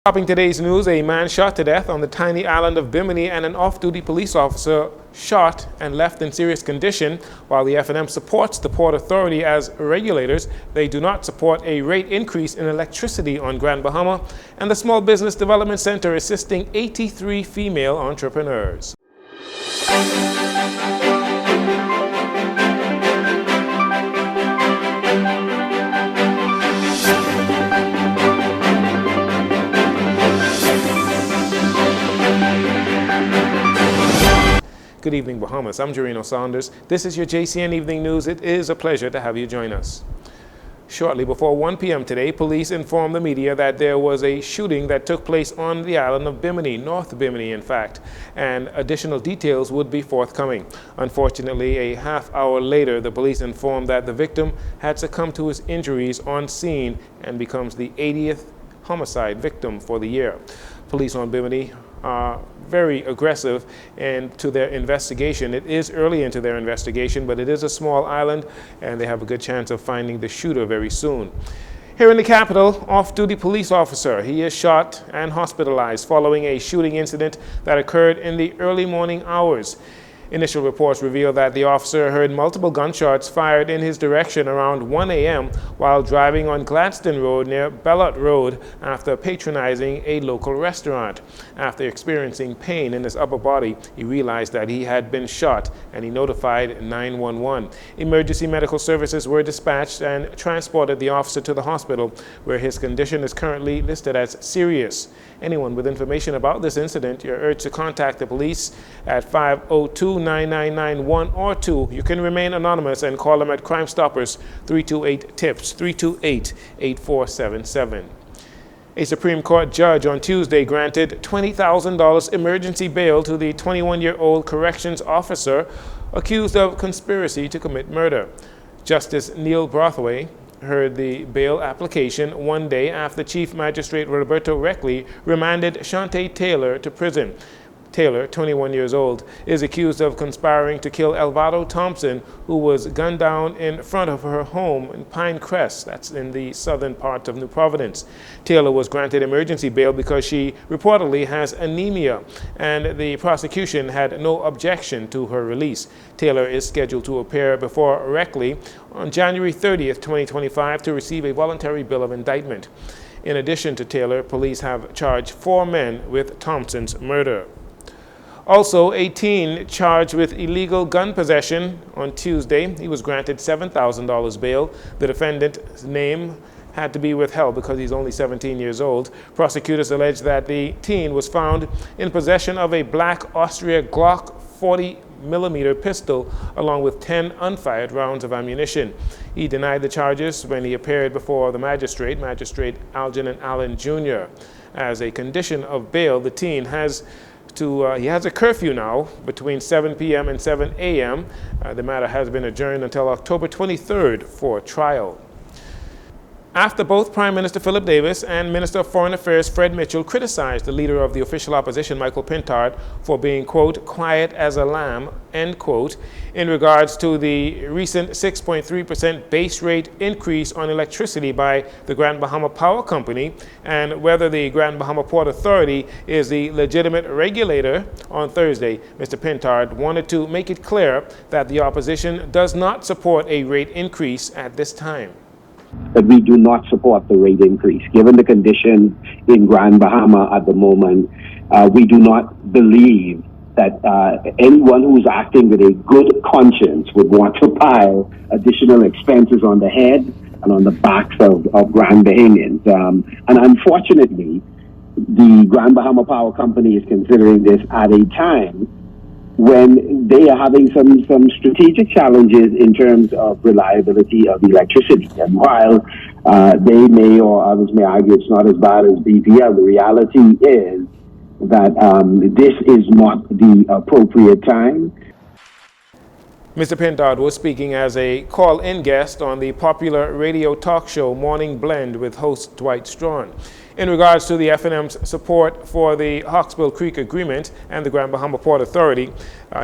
Topping today's news, a man shot to death on the tiny island of Bimini and an off-duty police officer shot and left in serious condition. While the F&M supports the Port Authority as regulators, they do not support a rate increase in electricity on Grand Bahama, and the Small Business Development Center assisting 83 female entrepreneurs. Good evening, Bahamas. I'm Jcn Saunders. This is your JCN Evening News. It is a pleasure to have you join us. Shortly before 1 p.m. today, police informed the media that there was a shooting that took place on the island of Bimini, North Bimini in fact, and additional details would be forthcoming. Unfortunately, a half hour later, the police informed that the victim had succumbed to his injuries on scene and becomes the 80th homicide victim for the year. Police on Bimini are very aggressive into their investigation. It is early into their investigation, but it is a small island and they have a good chance of finding the shooter very soon. Here in the capital, off-duty police officer. He is shot and hospitalized following a shooting incident that occurred in the early morning hours. Initial reports reveal that the officer heard multiple gunshots fired in his direction around 1 a.m. while driving on Gladstone Road near Bellot Road after patronizing a local restaurant. After experiencing pain in his upper body, he realized that he had been shot and he notified 911. Emergency medical services were dispatched and transported the officer to the hospital, where his condition is currently listed as serious. Anyone with information about this incident, you're urged to contact the police at 502-9991 or 2. You can remain anonymous and call them at Crime Stoppers 328-TIPS, 328-8477. A Supreme Court judge on Tuesday granted $20,000 emergency bail to the 21-year-old corrections officer accused of conspiracy to commit murder. Justice Neil Brathwaite heard the bail application 1 day after Chief Magistrate Roberto Reckley remanded Shantae Taylor to prison. Taylor, 21 years old, is accused of conspiring to kill Elvado Thompson, who was gunned down in front of her home in Pine Crest, that's in the southern part of New Providence. Taylor was granted emergency bail because she reportedly has anemia, and the prosecution had no objection to her release. Taylor is scheduled to appear before Reckley on January 30th, 2025 to receive a voluntary bill of indictment. In addition to Taylor, police have charged 4 men with Thompson's murder. Also, a teen charged with illegal gun possession on Tuesday. He was granted $7,000 bail. The defendant's name had to be withheld because he's only 17 years old. Prosecutors allege that the teen was found in possession of a black Austria Glock 40mm pistol along with 10 unfired rounds of ammunition. He denied the charges when he appeared before the magistrate, Magistrate Algernon Allen Jr. As a condition of bail, the teen has he has a curfew now between 7 p.m. and 7 a.m. The matter has been adjourned until October 23rd for trial. After both Prime Minister Philip Davis and Minister of Foreign Affairs Fred Mitchell criticized the leader of the official opposition, Michael Pintard, for being, quote, quiet as a lamb, end quote, in regards to the recent 6.3% base rate increase on electricity by the Grand Bahama Power Company and whether the Grand Bahama Port Authority is the legitimate regulator. On Thursday, Mr. Pintard wanted to make it clear that the opposition does not support a rate increase at this time. But we do not support the rate increase. Given the conditions in Grand Bahama at the moment, we do not believe that anyone who's acting with a good conscience would want to pile additional expenses on the head and on the backs of Grand Bahamians. And unfortunately, the Grand Bahama Power Company is considering this at a time when they are having some strategic challenges in terms of reliability of electricity. And while they may, or others may argue, it's not as bad as BPL, the reality is that this is not the appropriate time. Mr. Pintard was speaking as a call-in guest on the popular radio talk show Morning Blend with host Dwight Strawn. In regards to the FNM's support for the Hawksbill Creek Agreement and the Grand Bahama Port Authority,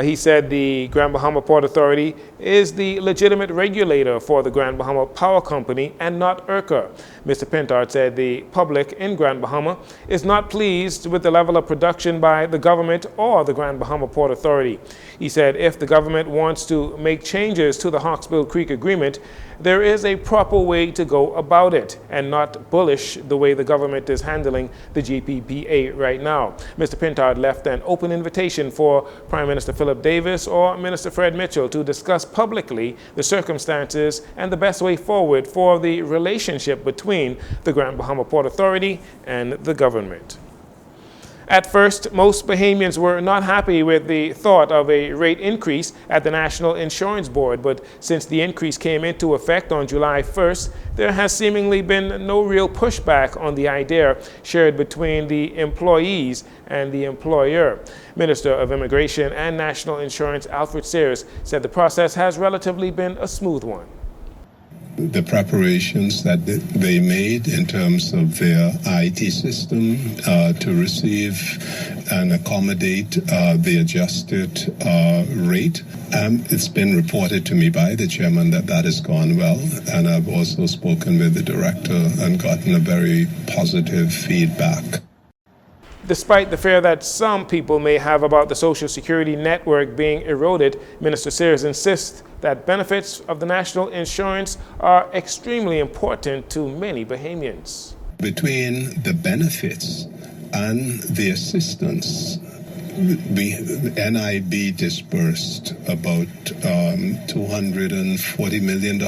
he said the Grand Bahama Port Authority is the legitimate regulator for the Grand Bahama Power Company and not IRCA. Mr. Pintard said the public in Grand Bahama is not pleased with the level of production by the government or the Grand Bahama Port Authority. He said if the government wants to make changes to the Hawksbill Creek Agreement, there is a proper way to go about it and not bullish the way the government is handling the GPPA right now. Mr. Pintard left an open invitation for Prime Minister Philip Davis or Minister Fred Mitchell to discuss publicly the circumstances and the best way forward for the relationship between the Grand Bahama Port Authority and the government. At first, most Bahamians were not happy with the thought of a rate increase at the National Insurance Board, but since the increase came into effect on July 1st, there has seemingly been no real pushback on the idea shared between the employees and the employer. Minister of Immigration and National Insurance Alfred Sears said the process has relatively been a smooth one. The preparations that they made in terms of their IT system to receive and accommodate the adjusted rate. It's been reported to me by the chairman that that has gone well, and I've also spoken with the director and gotten a very positive feedback. Despite the fear that some people may have about the Social Security network being eroded, Minister Sears insists that benefits of the national insurance are extremely important to many Bahamians. Between the benefits and the assistance, NIB disbursed about $240 million.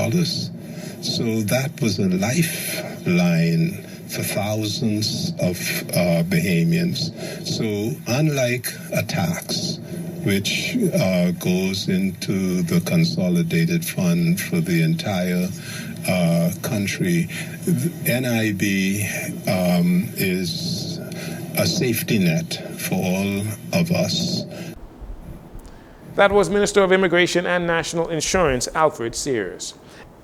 So that was a lifeline for thousands of Bahamians. So unlike a tax, which goes into the consolidated fund for the entire country, NIB is a safety net for all of us. That was Minister of Immigration and National Insurance, Alfred Sears.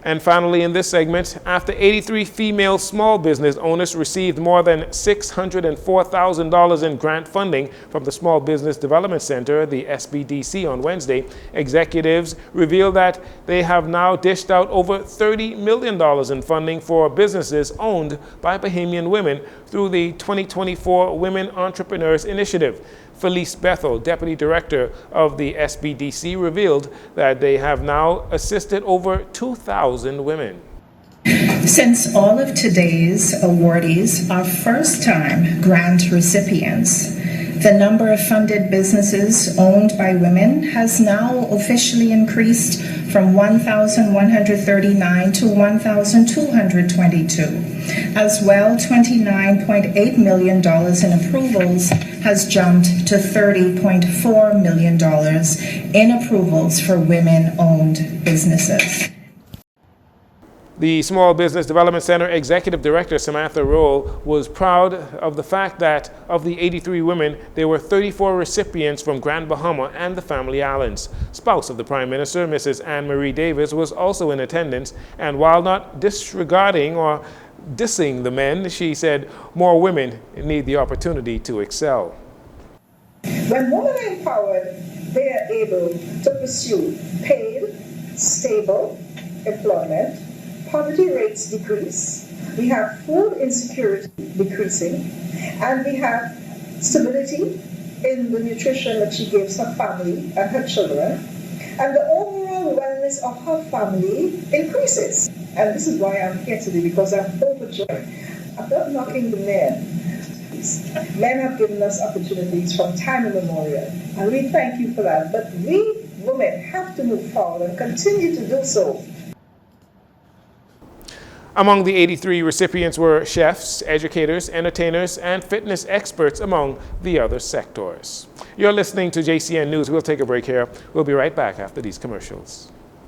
And finally, in this segment, after 83 female small business owners received more than $604,000 in grant funding from the Small Business Development Center, the SBDC, on Wednesday, executives revealed that they have now dished out over $30 million in funding for businesses owned by Bahamian women through the 2024 Women Entrepreneurs Initiative. Felice Bethel, Deputy Director of the SBDC, revealed that they have now assisted over 2,000 women. Since all of today's awardees are first-time grant recipients, the number of funded businesses owned by women has now officially increased from 1,139 to 1,222. As well, $29.8 million in approvals has jumped to $30.4 million in approvals for women-owned businesses. The Small Business Development Center Executive Director Samantha Roll was proud of the fact that of the 83 women, there were 34 recipients from Grand Bahama and the Family Islands. Spouse of the Prime Minister, Mrs. Anne Marie Davis, was also in attendance, and while not disregarding or dissing the men, she said more women need the opportunity to excel. When women are empowered, they are able to pursue paid, stable employment. Poverty rates decrease, we have food insecurity decreasing, and we have stability in the nutrition that she gives her family and her children, and the overall wellness of her family increases. And this is why I'm here today, because I'm overjoyed. I'm not knocking the men. Men have given us opportunities from time immemorial, and we thank you for that. But we women have to move forward and continue to do so. Among the 83 recipients were chefs, educators, entertainers, and fitness experts, among the other sectors. You're listening to JCN News. We'll take a break here. We'll be right back after these commercials.